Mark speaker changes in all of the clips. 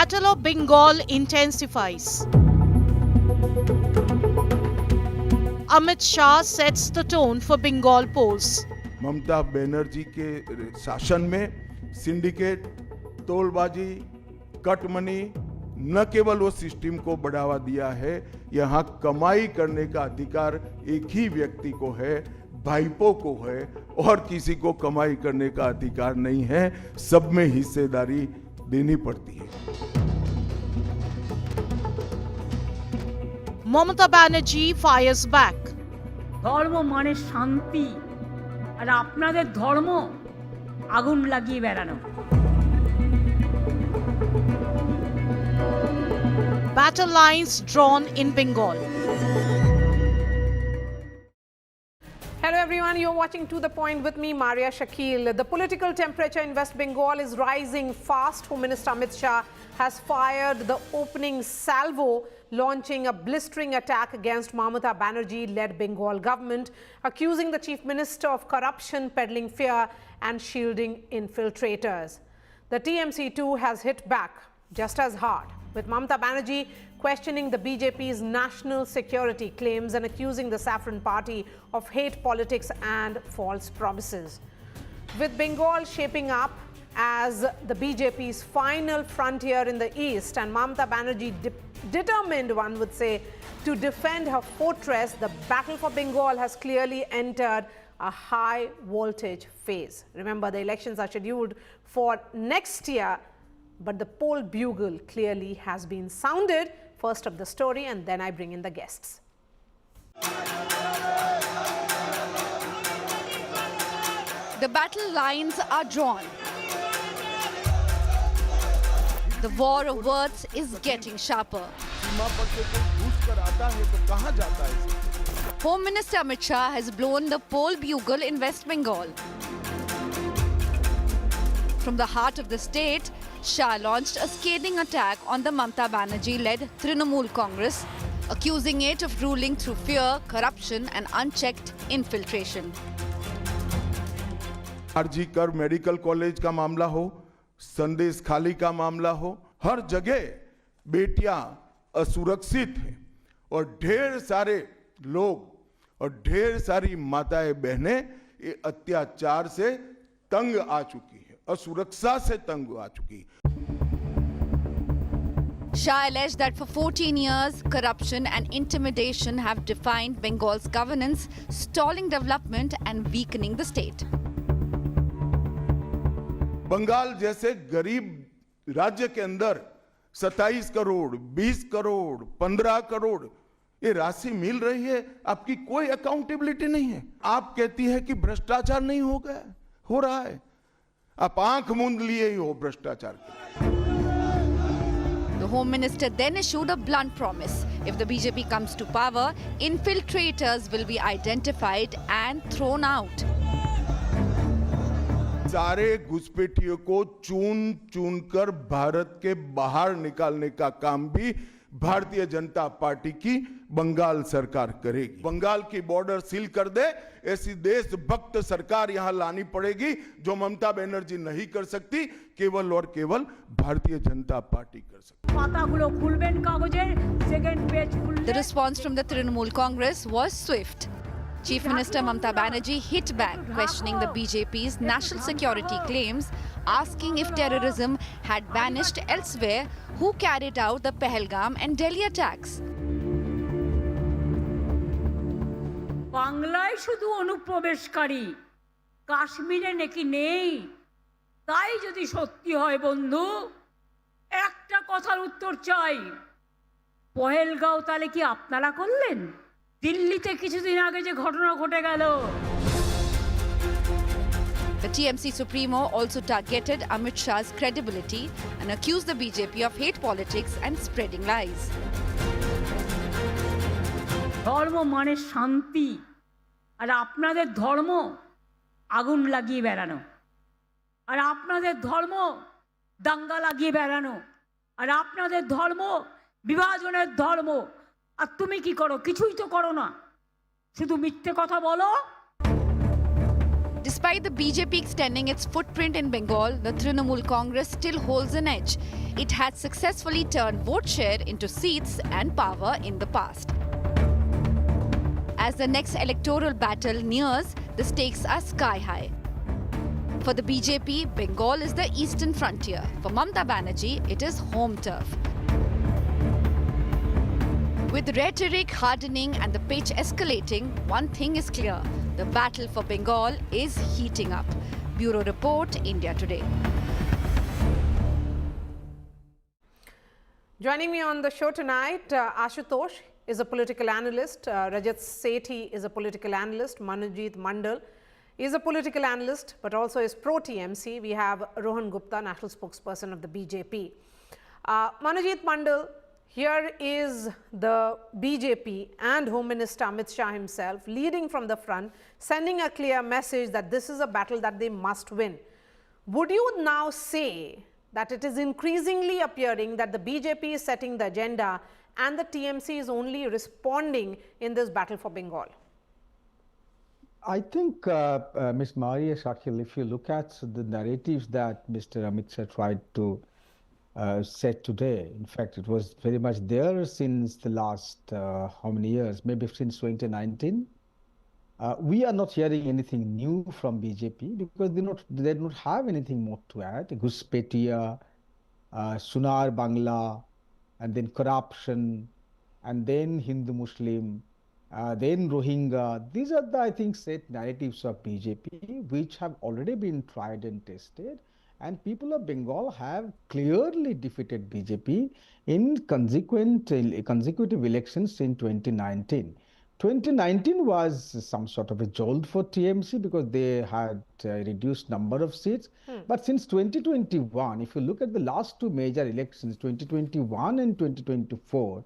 Speaker 1: Battle of Bengal intensifies. Amit Shah sets the tone for Bengal polls.
Speaker 2: Mamata Banerjee के शासन में syndicate, तोलबाजी, cut money न केवल वो सिस्टम को बढ़ावा दिया है, यहाँ कमाई करने का अधिकार एक ही व्यक्ति को है, भाईपो को है, और किसी को कमाई करने का अधिकार नहीं है। सब में हिस्सेदारी देनी पड़ती है।
Speaker 1: Mamata Banerjee fires back.
Speaker 3: ধর্ম মানে শান্তি, আর আপনাদের ধর্ম আগুন লাগিয়ে বেড়ানো।
Speaker 1: Battle lines drawn in Bengal.
Speaker 4: Hello everyone, you're watching To The Point with me, Maria Shakil. The political temperature in West Bengal is rising fast. Home Minister Amit Shah has fired the opening salvo, launching a blistering attack against Mamata Banerjee-led Bengal government, accusing the Chief Minister of corruption, peddling fear and shielding infiltrators. The TMC too has hit back just as hard, with Mamata Banerjee questioning the BJP's national security claims and accusing the Saffron Party of hate politics and false promises. With Bengal shaping up as the BJP's final frontier in the east and Mamata Banerjee determined, one would say, to defend her fortress, the battle for Bengal has clearly entered a high voltage phase. Remember, the elections are scheduled for next year, but the poll bugle clearly has been sounded. First up the story, and then I bring in the guests.
Speaker 5: The battle lines are drawn. The war of words is getting sharper. Home Minister Amit Shah has blown the poll bugle in West Bengal. From the heart of the state, Shah launched a scathing attack on the Mamata Banerjee-led Trinamool Congress, accusing it of ruling through fear, corruption and unchecked infiltration.
Speaker 2: RG Kar medical college का मामला हो, संदेश खाली का मामला हो, हर जगह बेटियां असुरक्षित हैं और ढेर सारे लोग और ढेर सारी माताएं बहनें ये अत्याचार से तंग आ चुकी है, असुरक्षा से तंग आ चुकी है.
Speaker 5: Shah alleged that for 14 years, corruption and intimidation have defined Bengal's governance, stalling development and weakening the state.
Speaker 2: Bengal जैसे गरीब राज्य के अंदर 27 करोड़, 20 करोड़, 15 करोड़ ये राशि मिल रही है, आपकी कोई अकाउंटेबिलिटी नहीं है. आप कहती है कि भ्रष्टाचार नहीं हो गया, हो रहा है. आप आंख मूंद लिए ही हो भ्रष्टाचार के.
Speaker 5: The Home Minister then issued a blunt promise. If the BJP comes to power, infiltrators will be identified and thrown out.
Speaker 2: सारे घुसपैठियों को चुन चुन कर भारत के बाहर निकालने का काम भी भारतीय जनता पार्टी की बंगाल सरकार करेगी. बंगाल की बॉर्डर सील कर दे, ऐसी देशभक्त सरकार यहां लानी पड़ेगी जो ममता बनर्जी नहीं कर सकती, केवल और केवल भारतीय जनता पार्टी कर सकती.
Speaker 3: পাতাগুলো খুলবেন কাগজের, সেকেন্ড পেজ খুললে।
Speaker 5: The response from the Trinamool Congress was swift. Chief Minister Mamata Banerjee hit back, questioning the BJP's national security claims, asking if terrorism had vanished elsewhere, who carried out the Pahalgam and Delhi attacks.
Speaker 3: বাংলায় শুধু অনুপ্রবেশকারী, কাশ্মীরে নাকি নেই। তাই যদি সত্যি হয় বন্ধু, একটা কথার উত্তর চাই, পহেলগাঁও তাহলে কি আপনারা করলেন? দিল্লিতে কিছুদিন আগে যে ঘটনা ঘটে গেল।
Speaker 5: The TMC Supremo also targeted Amit Shah's credibility and accused the BJP of hate politics and spreading lies.
Speaker 3: ধর্ম মানে শান্তি, আর আপনাদের ধর্ম আগুন লাগিয়ে বেড়ানো, আর আপনাদের ধর্ম দাঙ্গা লাগিয়ে বেড়ানো, আর আপনাদের ধর্ম বিভাজনের ধর্ম। আর তুমি কি করো? কিছুই তো করো না, শুধু মিথ্যে কথা বলো।
Speaker 5: Despite the BJP extending its footprint in Bengal, the Trinamool Congress still holds an edge. It had successfully turned vote share into seats and power in the past. As the next electoral battle nears, the stakes are sky high. For the BJP, Bengal is the eastern frontier. For Mamata Banerjee, it is home turf. With rhetoric hardening and the pitch escalating, one thing is clear. The battle for Bengal is heating up. Bureau Report, India Today.
Speaker 4: Joining me on the show tonight, Ashutosh is a political analyst, Rajat Sethi is a political analyst, Manojit Mandal is a political analyst but also is pro-TMC. We have Rohan Gupta, national spokesperson of the BJP. Manojit Mandal, here is the BJP and Home Minister Amit Shah himself leading from the front, sending a clear message that this is a battle that they must win. Would you now say that it is increasingly appearing that the BJP is setting the agenda and the TMC is only responding in this battle for Bengal?
Speaker 6: I think, Ms. Maria Shakil, if you look at the narratives that Mr. Amit Shah tried to set today, in fact, it was very much there since the last, how many years, maybe since 2019. We are not hearing anything new from BJP because they don't have anything more to add. Ghuspetia, Sunar Bangla, and then corruption, and then Hindu-Muslim, then Rohingya. These are the, I think, set narratives of BJP, which have already been tried and tested. And people of Bengal have clearly defeated BJP in consecutive elections in 2019. 2019 was some sort of a jolt for TMC because they had a reduced number of seats. But since 2021, if you look at the last two major elections, 2021 and 2024,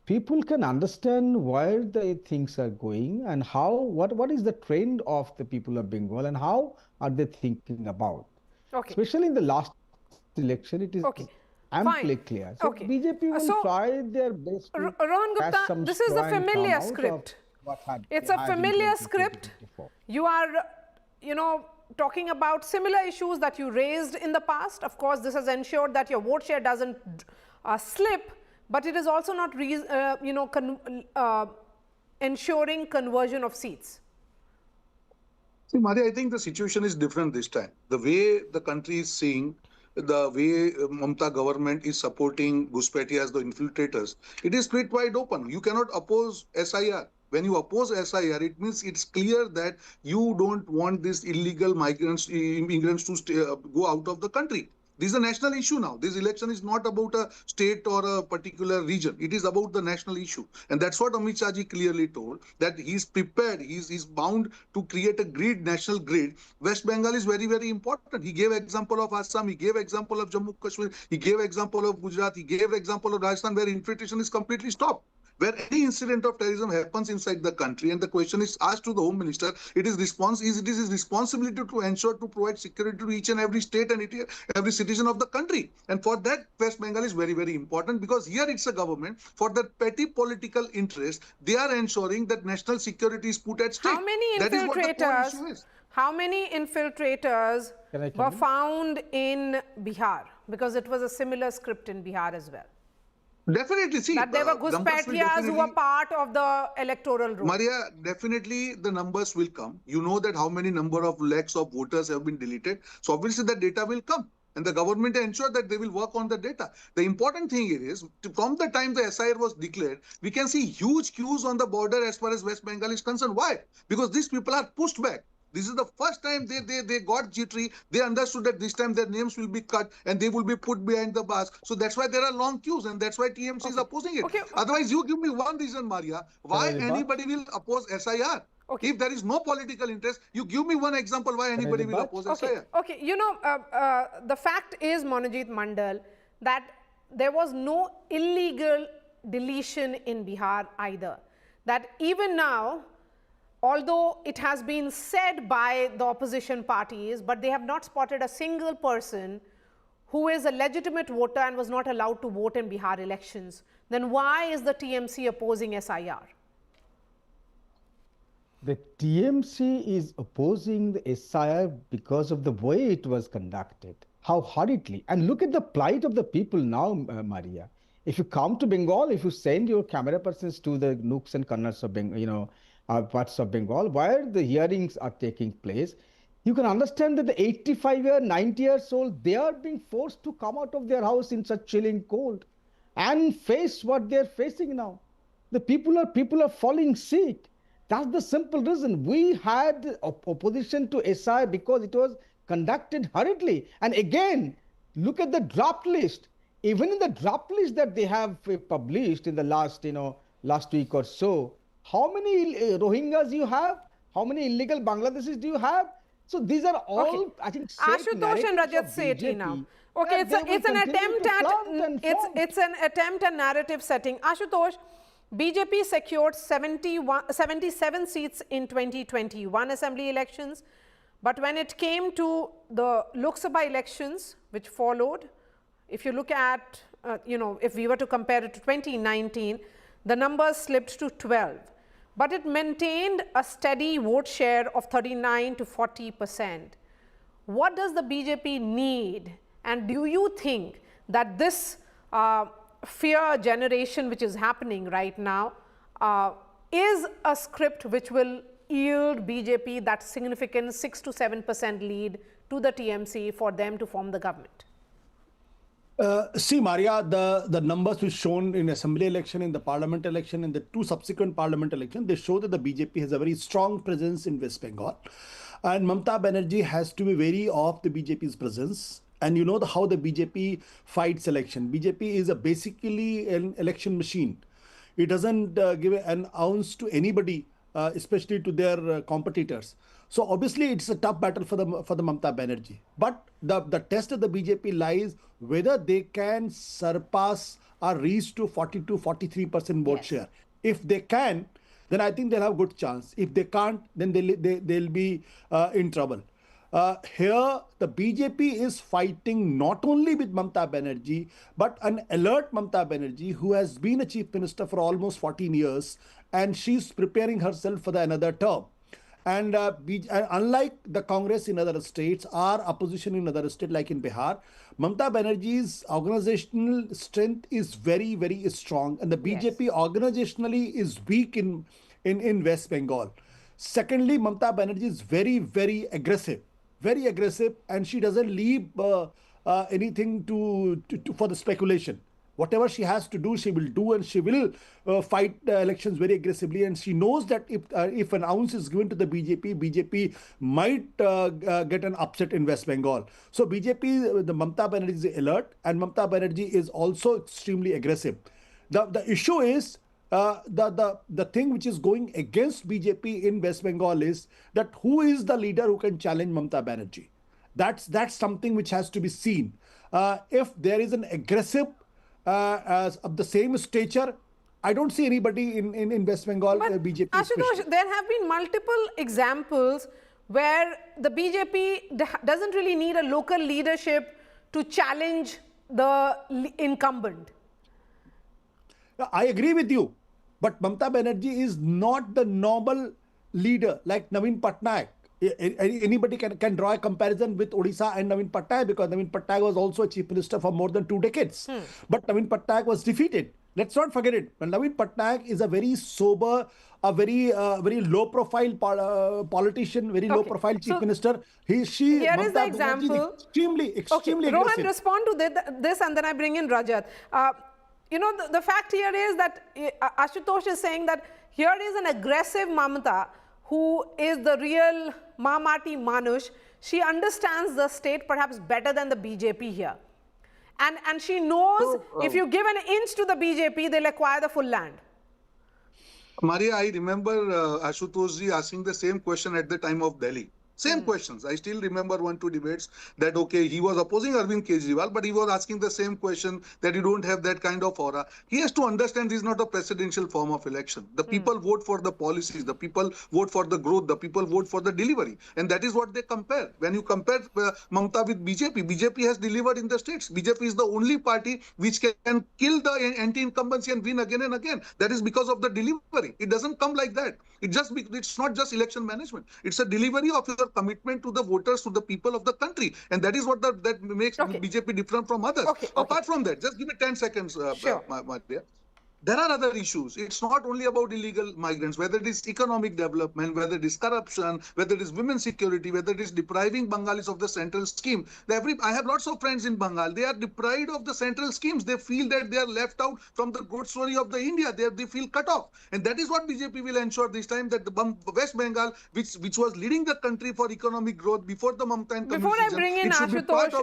Speaker 6: people can understand where the things are going and how, what is the trend of the people of Bengal and how are they thinking about.
Speaker 4: Okay.
Speaker 6: Especially in the last election, it is amply
Speaker 4: Fine.
Speaker 6: clear. So BJP will try their best to
Speaker 4: Rohan Gupta,
Speaker 6: cast some
Speaker 4: this is a
Speaker 6: straw and
Speaker 4: familiar
Speaker 6: come out
Speaker 4: script.
Speaker 6: of what had
Speaker 4: It's a
Speaker 6: happened in
Speaker 4: familiar script.
Speaker 6: 2024.
Speaker 4: You are, talking about similar issues that you raised in the past. Of course, this has ensured that your vote share doesn't slip, but it is also not, ensuring conversion of seats.
Speaker 7: See, Maria, I think the situation is different this time. The way the country is seeing, the way Mamata government is supporting Ghuspetia as the infiltrators, it is split wide open. You cannot oppose SIR. When you oppose SIR, it means it's clear that you don't want these illegal immigrants to go out of the country. This is a national issue now. This election is not about a state or a particular region. It is about the national issue. And that's what Amit Shah ji clearly told, that he's prepared, he's bound to create a grid, national grid. West Bengal is very, very important. He gave example of Assam, he gave example of Jammu Kashmir, he gave example of Gujarat, he gave example of Rajasthan, where infiltration is completely stopped. Where any incident of terrorism happens inside the country and the question is asked to the Home Minister, it is his responsibility to ensure to provide security to each and every state and every citizen of the country. And for that, West Bengal is very, very important because here it's a government for the petty political interest. They are ensuring that national security is put at stake.
Speaker 4: How many infiltrators were found in Bihar? Because it was a similar script in Bihar as well.
Speaker 7: Definitely, see.
Speaker 4: That there were Ghuspetias who were part of the electoral roll.
Speaker 7: Maria, definitely the numbers will come. You know that how many number of lakhs of voters have been deleted. So obviously the data will come. And the government ensure that they will work on the data. The important thing is, from the time the SIR was declared, we can see huge queues on the border as far as West Bengal is concerned. Why? Because these people are pushed back. This is the first time they got jittery. They understood that this time their names will be cut and they will be put behind the bars. So that's why there are long queues and that's why TMC is opposing it. Otherwise, you give me one reason, Maria, why anybody will oppose SIR. If there is no political interest, you give me one example why anybody will oppose SIR.
Speaker 4: Okay, the fact is, Manojit Mandal, that there was no illegal deletion in Bihar either. That even now, although it has been said by the opposition parties, but they have not spotted a single person who is a legitimate voter and was not allowed to vote in Bihar elections, then why is the TMC opposing SIR?
Speaker 6: The TMC is opposing the SIR because of the way it was conducted, how hurriedly. And look at the plight of the people now, Maria. If you come to Bengal, if you send your camera persons to the nooks and corners of Bengal, parts of Bengal where the hearings are taking place, you can understand that the 85-year, 90 years old, they are being forced to come out of their house in such chilling cold and face what they're facing now. The people are falling sick. That's the simple reason. We had opposition to SI because it was conducted hurriedly. And again, look at the draft list. Even in the draft list that they have published in the last week or so, how many Rohingyas you have? How many illegal Bangladeshis do you have? So these are all, I think,
Speaker 4: Ashutosh and Rajat Sethi now. Okay, it's an attempt at an attempt at narrative setting. Ashutosh, BJP secured 77 seats in 2021 assembly elections, but when it came to the Lok Sabha elections, which followed, if you look at, if we were to compare it to 2019, the numbers slipped to 12. But it maintained a steady vote share of 39 to 40%. What does the BJP need? And do you think that this fear generation which is happening right now is a script which will yield BJP that significant 6 to 7% lead to the TMC for them to form the government?
Speaker 8: See, Maria, the numbers which shown in assembly election, in the parliament election, and the two subsequent parliament elections, they show that the BJP has a very strong presence in West Bengal. And Mamata Banerjee has to be wary of the BJP's presence. And you know how the BJP fights election. BJP is basically an election machine. It doesn't give an ounce to anybody, especially to their competitors. So obviously it's a tough battle for the Mamata Banerjee. But the test of the BJP lies whether they can surpass or reach to 42-43% vote share. If they can, then I think they'll have a good chance. If they can't, then they'll be in trouble. Here, the BJP is fighting not only with Mamata Banerjee, but an alert Mamata Banerjee who has been a chief minister for almost 14 years, and she's preparing herself for another term. And unlike the Congress in other states or opposition in other states like in Bihar, Mamata Banerjee's organizational strength is very, very strong. And the BJP organizationally is weak in West Bengal. Secondly, Mamata Banerjee is very, very aggressive. Very aggressive, and she doesn't leave anything for the speculation. Whatever she has to do, she will do, and she will fight elections very aggressively. And she knows that if an ounce is given to the BJP might get an upset in West Bengal. So BJP, the Mamata Banerjee is alert, and Mamata Banerjee is also extremely aggressive. The issue is the thing which is going against BJP in West Bengal is that who is the leader who can challenge Mamata Banerjee? That's something which has to be seen. If there is an aggressive of the same stature, I don't see anybody in West Bengal BJP.
Speaker 4: Ashutosh, there have been multiple examples where the BJP doesn't really need a local leadership to challenge the incumbent.
Speaker 8: I agree with you, but Mamata Banerjee is not the normal leader like Naveen Patnaik. Anybody can draw a comparison with Odisha and Naveen Patnaik because Naveen Patnaik was also a chief minister for more than 2 decades. But Naveen Patnaik was defeated. Let's not forget it. When Naveen Patnaik is a very sober, a very low-profile politician, very low-profile chief minister. Here is
Speaker 4: the example.
Speaker 8: Extremely aggressive.
Speaker 4: Rohan, respond to this, and then I bring in Rajat. The fact here is that Ashutosh is saying that here is an aggressive Mamata who is the real Mamati Manush. She understands the state perhaps better than the BJP here. And she knows if you give an inch to the BJP, they'll acquire the full land.
Speaker 7: Maria, I remember Ashutosh ji asking the same question at the time of Delhi. Same questions. I still remember 1-2 debates that, okay, he was opposing Arvind Kejriwal, but he was asking the same question that you don't have that kind of aura. He has to understand this is not a presidential form of election. The people vote for the policies, the people vote for the growth, the people vote for the delivery. And that is what they compare. When you compare Mamata with BJP, BJP has delivered in the states. BJP is the only party which can kill the anti-incumbency and win again and again. That is because of the delivery. It doesn't come like that. It's not just election management. It's a delivery of your commitment to the voters, to the people of the country, and that is what that makes
Speaker 4: Okay.
Speaker 7: BJP different from others.
Speaker 4: Okay, okay.
Speaker 7: Apart from that, just give me 10 seconds,
Speaker 4: Sure.
Speaker 7: Maria. There are other issues. It's not only about illegal migrants, whether it is economic development, whether it is corruption, whether it is women's security, whether it is depriving Bengalis of the central scheme. I have lots of friends in Bengal. They are deprived of the central schemes. They feel that they are left out from the good story of the India. They feel cut off. And that is what BJP will ensure this time, that the West Bengal, which was leading the country for economic growth before the Mamata and
Speaker 4: Before I bring in Ashutosh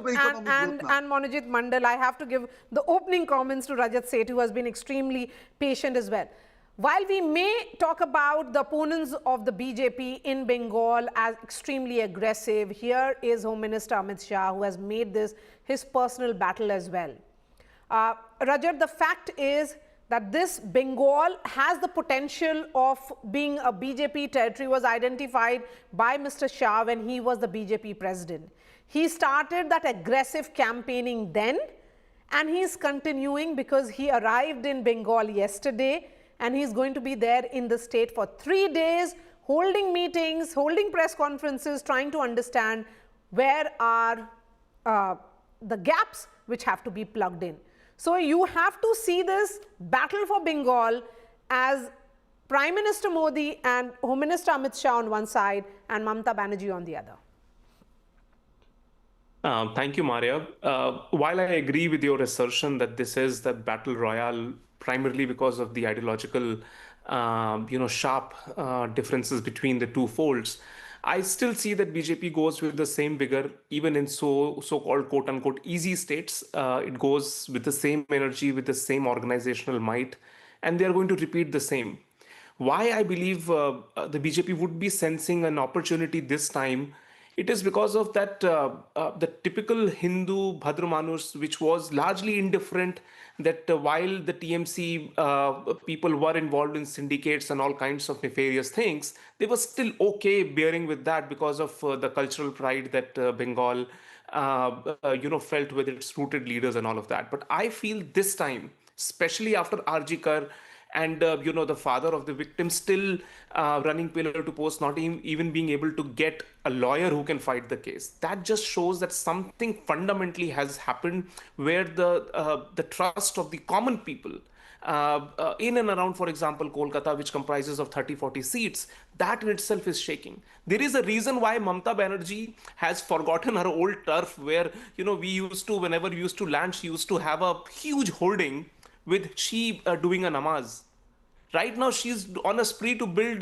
Speaker 4: and Monojit Mandal, I have to give the opening comments to Rajat Seth, who has been extremely patient as well. While we may talk about the opponents of the BJP in Bengal as extremely aggressive, here is Home Minister Amit Shah, who has made this his personal battle as well. Rajat, the fact is that this Bengal has the potential of being a BJP territory, was identified by Mr. Shah when he was the BJP president. He started that aggressive campaigning then, and he's continuing because he arrived in Bengal yesterday and he's going to be there in the state for 3 days, holding meetings, holding press conferences, trying to understand where are the gaps which have to be plugged in. So you have to see this battle for Bengal as Prime Minister Modi and Home Minister Amit Shah on one side and Mamata Banerjee on the other.
Speaker 9: Thank you, Maria. While I agree with your assertion that this is the battle royale primarily because of the ideological, sharp differences between the two folds, I still see that BJP goes with the same vigor, even in so-called quote-unquote easy states. It goes with the same energy, with the same organizational might, and they are going to repeat the same. Why I believe the BJP would be sensing an opportunity this time, it is because of that the typical Hindu Bhadramanush, which was largely indifferent, that while the TMC people were involved in syndicates and all kinds of nefarious things, they were still okay bearing with that because of the cultural pride that Bengal felt with its rooted leaders and all of that. But I feel this time, especially after RG Kar, and the father of the victim still running pillar to post, not even being able to get a lawyer who can fight the case. That just shows that something fundamentally has happened, where the trust of the common people in and around, for example, Kolkata, which comprises of 30-40 seats, that in itself is shaking. There is a reason why Mamata Banerjee has forgotten her old turf, where whenever we used to land, she used to have a huge holding with she doing a namaz. Right now, she's on a spree to build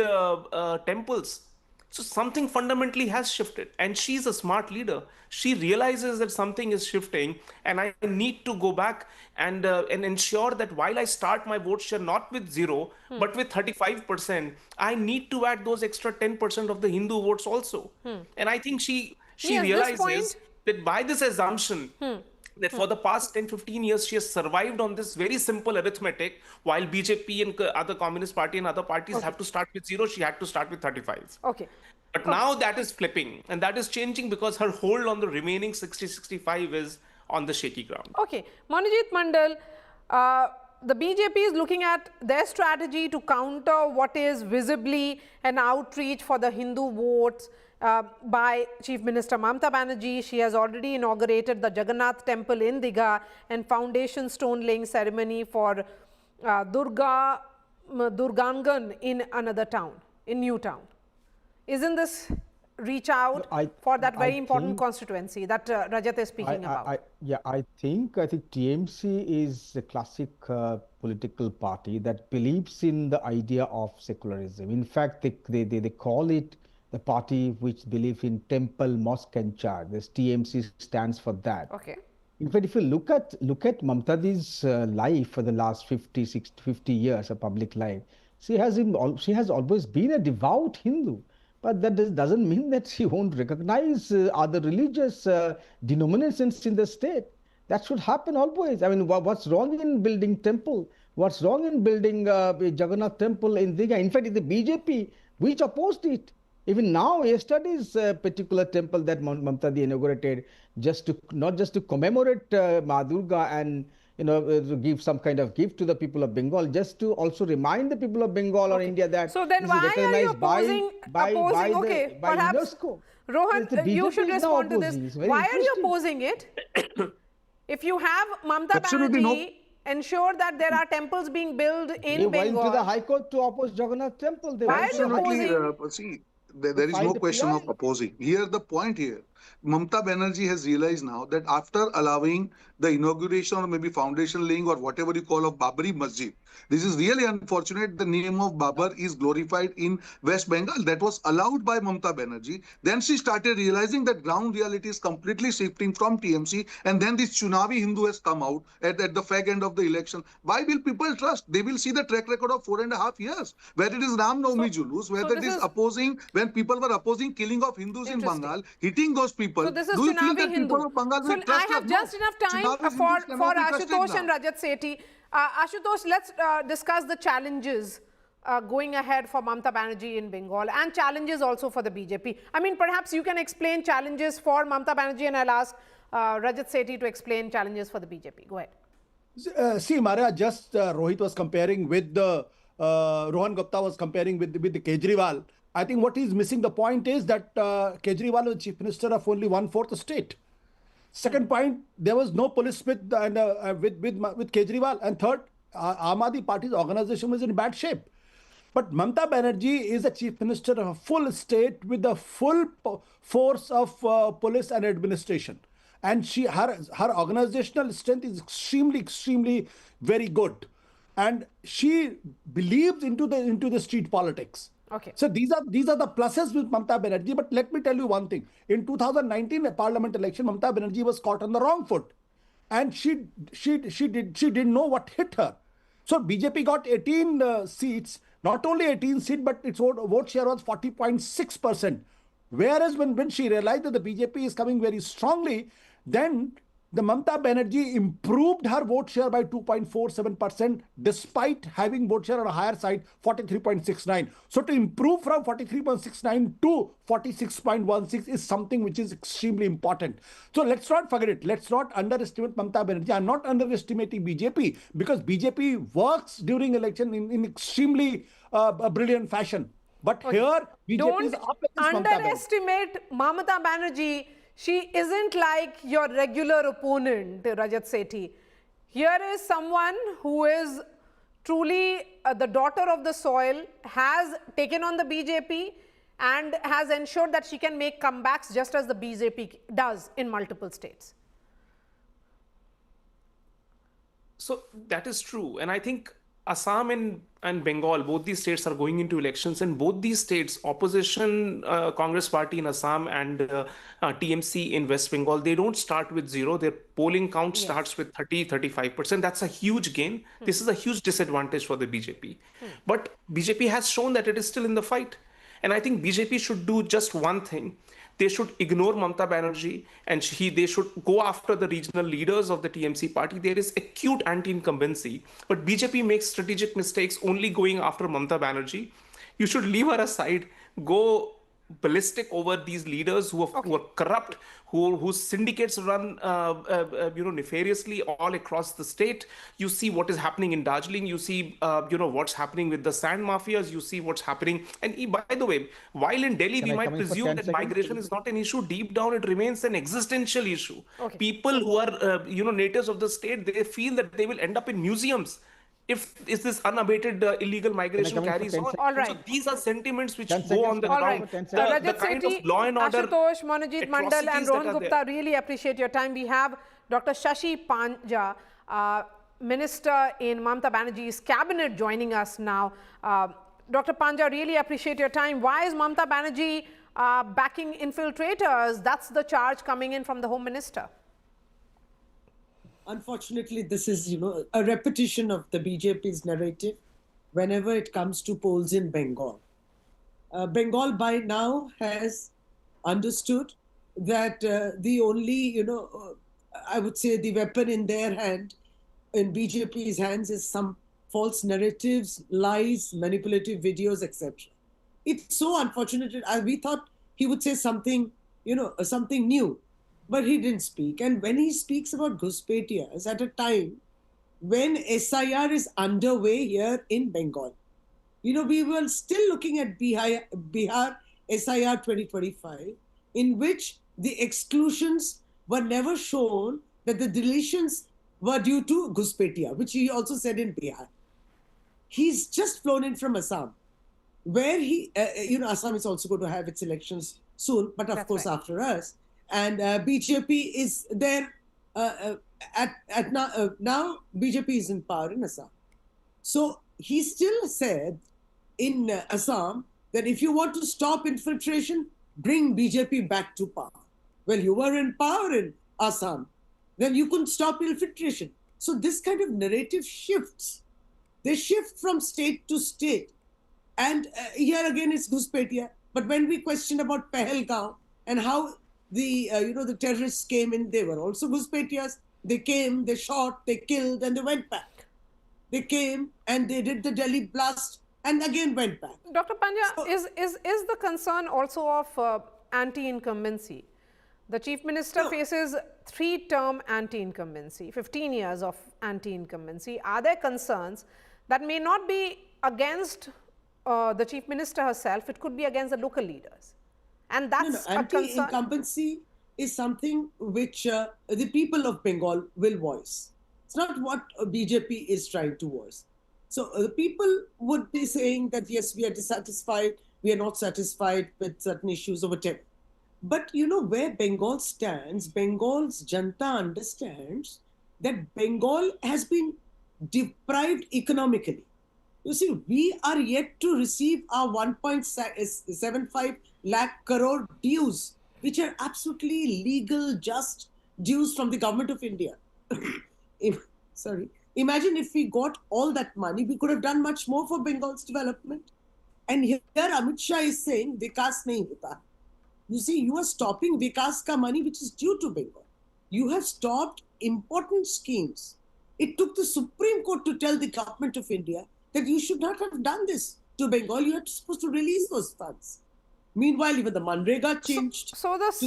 Speaker 9: temples. So something fundamentally has shifted, and she's a smart leader. She realizes that something is shifting, and I need to go back and ensure that while I start my vote share not with 0, but with 35%, I need to add those extra 10% of the Hindu votes also. And I think she realizes that by this assumption, that for the past 10-15 years, she has survived on this very simple arithmetic, while BJP and other Communist Party and other parties have to start with 0, she had to start with 35.
Speaker 4: Okay.
Speaker 9: But now that is flipping, and that is changing because her hold on the remaining 60-65 is on the shaky ground.
Speaker 4: Okay. Monojit Mandal, the BJP is looking at their strategy to counter what is visibly an outreach for the Hindu votes by Chief Minister Mamata Banerjee. She has already inaugurated the Jagannath temple in Digha and foundation stone laying ceremony for Durgangan in another town, in New Town. Isn't this reach out for that very important constituency that Rajat is speaking about?
Speaker 6: I think TMC is a classic political party that believes in the idea of secularism. In fact, they call it the party which believes in temple, mosque and church. This TMC stands for that.
Speaker 4: Okay.
Speaker 6: In fact, if you look at Mamata's life for the last 50 years of public life, she has always been a devout Hindu. But that doesn't mean that she won't recognize other religious denominations in the state. That should happen always. I mean, what's wrong in building temple? What's wrong in building a Jagannath temple in Digha? In fact, it's the BJP which opposed it. Even now, yesterday's particular temple that Mamata inaugurated, not just to commemorate Ma Durga and to give some kind of gift to the people of Bengal, just to also remind the people of Bengal or India that
Speaker 4: So then
Speaker 6: this is
Speaker 4: why are you
Speaker 6: recognized by
Speaker 4: perhaps
Speaker 6: UNESCO.
Speaker 4: Rohan,
Speaker 6: The
Speaker 4: you
Speaker 6: BJP
Speaker 4: should
Speaker 6: is now
Speaker 4: respond to this.
Speaker 6: opposing. It's very
Speaker 4: Why are you
Speaker 6: interesting.
Speaker 4: opposing it? If you have Mamata
Speaker 7: Absolutely no.
Speaker 4: Banerjee ensure that there are temples being built in
Speaker 6: They
Speaker 4: Bengal.
Speaker 6: went to the High Court to oppose Jagannath Temple. They
Speaker 4: Why
Speaker 6: went
Speaker 4: are
Speaker 6: to
Speaker 4: you
Speaker 6: the High
Speaker 7: Absolutely,
Speaker 6: Court.
Speaker 7: see, there is
Speaker 6: find
Speaker 7: no
Speaker 6: the
Speaker 7: question of
Speaker 6: PI.
Speaker 7: opposing. Here, the point here, Mamata Banerjee has realized now that after allowing the inauguration or maybe foundation laying or whatever you call of Babri Masjid, this is really unfortunate. The name of Babar is glorified in West Bengal. That was allowed by Mamata Banerjee. Then she started realizing that ground reality is completely shifting from TMC. And then this Chunavi Hindu has come out at the fag end of the election. Why will people trust? They will see the track record of 4.5 years, where it is Ram Navami Julus, whether it is opposing, when people were opposing killing of Hindus in Bengal, hitting those people.
Speaker 4: So this is
Speaker 7: Do you feel
Speaker 4: Chunavi
Speaker 7: that
Speaker 4: Hindu.
Speaker 7: people of Bengal
Speaker 4: So
Speaker 7: will
Speaker 4: I
Speaker 7: trust us?
Speaker 4: have just enough time
Speaker 7: Chunavi
Speaker 4: for
Speaker 7: Hindus cannot be trusted
Speaker 4: Ashutosh
Speaker 7: now.
Speaker 4: and Rajat Sethi. Ashutosh, let's discuss the challenges going ahead for Mamata Banerjee in Bengal and challenges also for the BJP. I mean, perhaps you can explain challenges for Mamata Banerjee, and I'll ask Rajat Sethi to explain challenges for the BJP. Go ahead.
Speaker 8: See, Maria, just Rohit was comparing with the Rohan Gupta was comparing with the Kejriwal. I think what is missing the point is that Kejriwal was chief minister of only 1/4 state. Second point, there was no police with Kejriwal. And third, Aam Aadmi Party's organization was in bad shape. But Mamata Banerjee is the chief minister of a full state with the full force of police and administration. And her organizational strength is extremely very good. And she believes into the street politics.
Speaker 4: Okay.
Speaker 8: So these are the pluses with Mamata Banerjee. But let me tell you one thing. In 2019 parliament election, Mamata Banerjee was caught on the wrong foot. And she didn't know what hit her. So BJP got 18 seats, not only 18 seats, but its vote share was 40.6%. Whereas when she realized that the BJP is coming very strongly, then the Mamata Banerjee improved her vote share by 2.47% despite having vote share on a higher side, 43.69. So to improve from 43.69 to 46.16 is something which is extremely important. So let's not forget it. Let's not underestimate Mamata Banerjee. I'm not underestimating BJP because BJP works during election in extremely brilliant fashion. But here, BJP is up against
Speaker 4: Don't
Speaker 8: Mamata Banerjee.
Speaker 4: underestimate Mamata Banerjee. She isn't like your regular opponent, Rajat Sethi. Here is someone who is truly the daughter of the soil, has taken on the BJP and has ensured that she can make comebacks just as the BJP does in multiple states.
Speaker 9: So that is true. And I think Assam and Bengal, both these states are going into elections, and both these states, opposition Congress party in Assam and TMC in West Bengal, they don't start with zero. Their polling count starts with 30-35%. That's a huge gain. This is a huge disadvantage for the BJP. But BJP has shown that it is still in the fight. And I think BJP should do just one thing. They should ignore Mamata Banerjee and they should go after the regional leaders of the TMC party. There is acute anti-incumbency, but BJP makes strategic mistakes only going after Mamata Banerjee. You should leave her aside, go ballistic over these leaders who are corrupt, whose syndicates run nefariously all across the state. You see what is happening in Darjeeling. You see what's happening with the sand mafias. You see what's happening. And by the way, while in Delhi we might presume that migration is not an issue, deep down it remains an existential issue. People who are natives of the state, they feel that they will end up in museums if this unabated illegal migration carries on.
Speaker 4: All right.
Speaker 9: So these are sentiments which go on the ground.
Speaker 4: Right.
Speaker 9: The kind of law and order
Speaker 4: Ashutosh, Manojit Mandal and Rohan Gupta, really appreciate your time. We have Dr. Shashi Panja, Minister in Mamata Banerjee's cabinet, joining us now. Dr. Panja, really appreciate your time. Why is Mamata Banerjee backing infiltrators? That's the charge coming in from the Home Minister.
Speaker 10: Unfortunately, this is, a repetition of the BJP's narrative whenever it comes to polls in Bengal. Bengal by now has understood that the only, I would say the weapon in their hand, in BJP's hands, is some false narratives, lies, manipulative videos, etc. It's so unfortunate. We thought he would say something, something new. But he didn't speak. And when he speaks about Ghuspetias at a time when SIR is underway here in Bengal. You know, we were still looking at Bihar SIR 2025, in which the exclusions were never shown that the deletions were due to Ghuspetia, which he also said in Bihar. He's just flown in from Assam, where he, Assam is also going to have its elections soon, but of course after us. And BJP is there now BJP is in power in Assam. So he still said in Assam that if you want to stop infiltration, bring BJP back to power. Well, you were in power in Assam, then you couldn't stop infiltration. So this kind of narrative shifts. They shift from state to state. And here again it's Ghuspetia. But when we question about Pahalgaon and how the terrorists came in, they were also Ghuspetias. They came, they shot, they killed, and they went back. They came and they did the Delhi blast and again went back.
Speaker 4: Dr. Panja, so, is the concern also of anti-incumbency? The Chief Minister faces 3-term anti-incumbency, 15 years of anti-incumbency. Are there concerns that may not be against the Chief Minister herself, it could be against the local leaders? And that's a concern.
Speaker 10: Anti-incumbency is something which the people of Bengal will voice. It's not what BJP is trying to voice. So the people would be saying that, yes, we are dissatisfied, we are not satisfied with certain issues or whatever. But you know where Bengal stands, Bengal's Janta understands that Bengal has been deprived economically. You see, we are yet to receive our 1.75 lakh crore dues, which are absolutely legal, just dues from the government of India. Imagine if we got all that money, we could have done much more for Bengal's development. And here Amit Shah is saying, Vikas nahi hota. You see, you are stopping Vikas ka money, which is due to Bengal. You have stopped important schemes. It took the Supreme Court to tell the government of India that you should not have done this to Bengal. You are supposed to release those funds. Meanwhile, even the Manrega changed to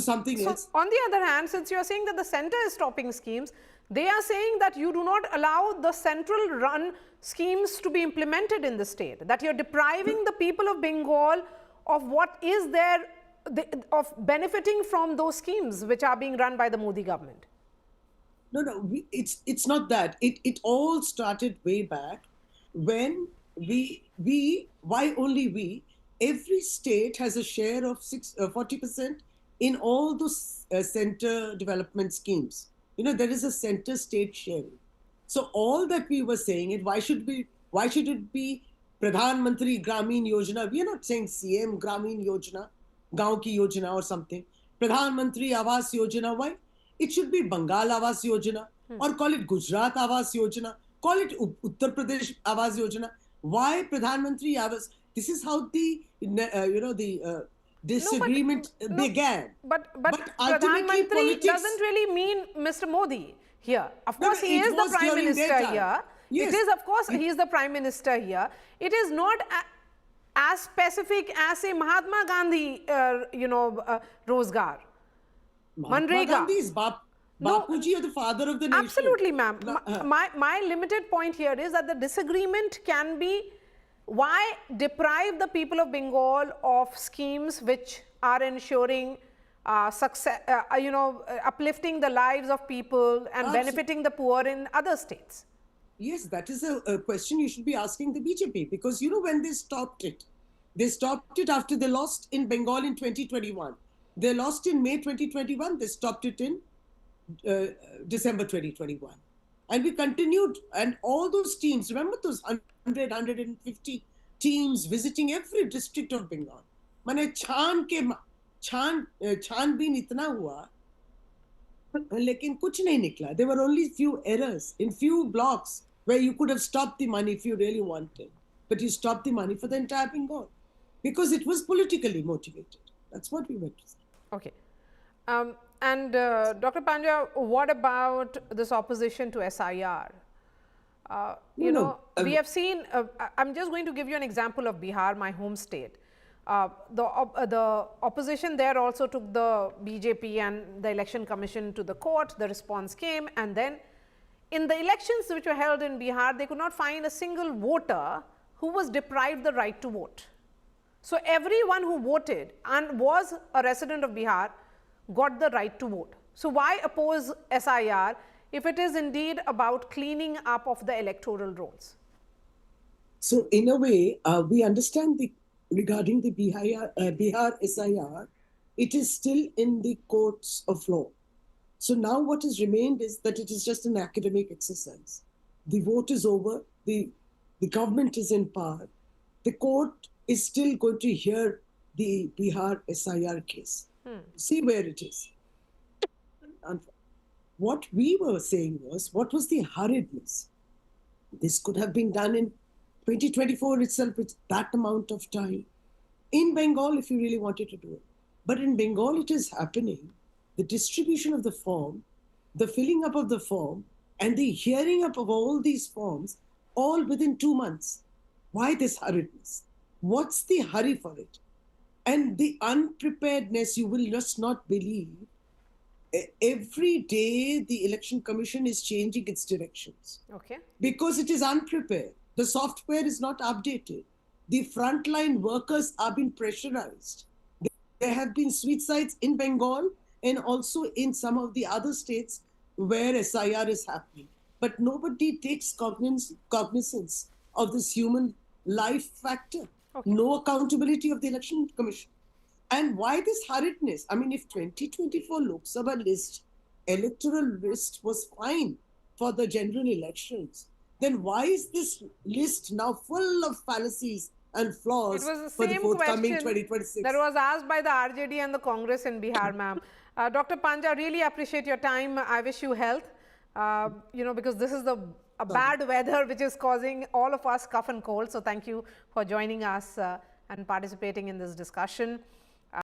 Speaker 10: something else.
Speaker 4: On the other hand, since you are saying that the center is stopping schemes, they are saying that you do not allow the central run schemes to be implemented in the state, that you're depriving the people of Bengal of what is there, of benefiting from those schemes which are being run by the Modi government.
Speaker 10: No, it's not that. It all started way back when why only we? Every state has a share of 40% in all those center development schemes. You know, there is a center state sharing. So all that we were saying is why should it be Pradhan Mantri Gramin Yojana? We are not saying CM Gramin Yojana, Gaon Ki Yojana or something. Pradhan Mantri Awas Yojana, why? It should be Bengal Awas Yojana or call it Gujarat Awas Yojana, call it Uttar Pradesh Awas Yojana. Why Pradhan Mantri Awas? This is how the disagreement began.
Speaker 4: But Pradhan Mantri doesn't really mean Mr. Modi here. Of course, he is the Prime Minister here. Yes. It is, of course, he is the Prime Minister here. It is not as specific as a Mahatma Gandhi, Rozgar.
Speaker 10: Mahatma Gandhi is Bapuji, the father of the nation.
Speaker 4: Absolutely, ma'am. My limited point here is that the disagreement can be why deprive the people of Bengal of schemes which are ensuring success, uplifting the lives of people and benefiting the poor in other states?
Speaker 10: Yes, that is a question you should be asking the BJP, because you know when they stopped it after they lost in Bengal in 2021. They lost in May 2021, they stopped it in December 2021. And we continued, and all those teams, remember those 150 teams visiting every district of Bengal. Mane छानबीन इतना हुआ, लेकिन कुछ नहीं निकला. There were only few errors in few blocks where you could have stopped the money if you really wanted, but you stopped the money for the entire Bengal because it was politically motivated. That's what we went to say.
Speaker 4: Okay. And Dr. Panja, what about this opposition to SIR? We have seen, I'm just going to give you an example of Bihar, my home state. The opposition there also took the BJP and the Election Commission to the court. The response came, and then in the elections which were held in Bihar, they could not find a single voter who was deprived the right to vote. So everyone who voted and was a resident of Bihar got the right to vote. So why oppose SIR if it is indeed about cleaning up of the electoral rolls?
Speaker 10: So in a way, we understand regarding the Bihar SIR, it is still in the courts of law. So now what has remained is that it is just an academic exercise. The vote is over, the government is in power. The court is still going to hear the Bihar SIR case. See where it is. And what we were saying was, what was the hurriedness? This could have been done in 2024 itself with that amount of time. In Bengal, if you really wanted to do it. But in Bengal, it is happening. The distribution of the form, the filling up of the form, and the hearing up of all these forms, all within 2 months. Why this hurriedness? What's the hurry for it? And the unpreparedness, you will just not believe. Every day, the Election Commission is changing its directions.
Speaker 4: Okay.
Speaker 10: Because it is unprepared. The software is not updated. The frontline workers are being pressurized. There have been suicides in Bengal and also in some of the other states where SIR is happening. But nobody takes cognizance of this human life factor.
Speaker 4: Okay.
Speaker 10: No accountability of the Election Commission. And why this hurriedness? I mean, if 2024 Lok Sabha list, electoral list was fine for the general elections, then why is this list now full of fallacies and flaws
Speaker 4: It was the
Speaker 10: for the
Speaker 4: same
Speaker 10: forthcoming
Speaker 4: question
Speaker 10: 2026?
Speaker 4: that was asked by the RJD and the Congress in Bihar, ma'am. Dr. Panja, really appreciate your time. I wish you health, because this is a bad weather which is causing all of us cough and cold. So thank you for joining us and participating in this discussion.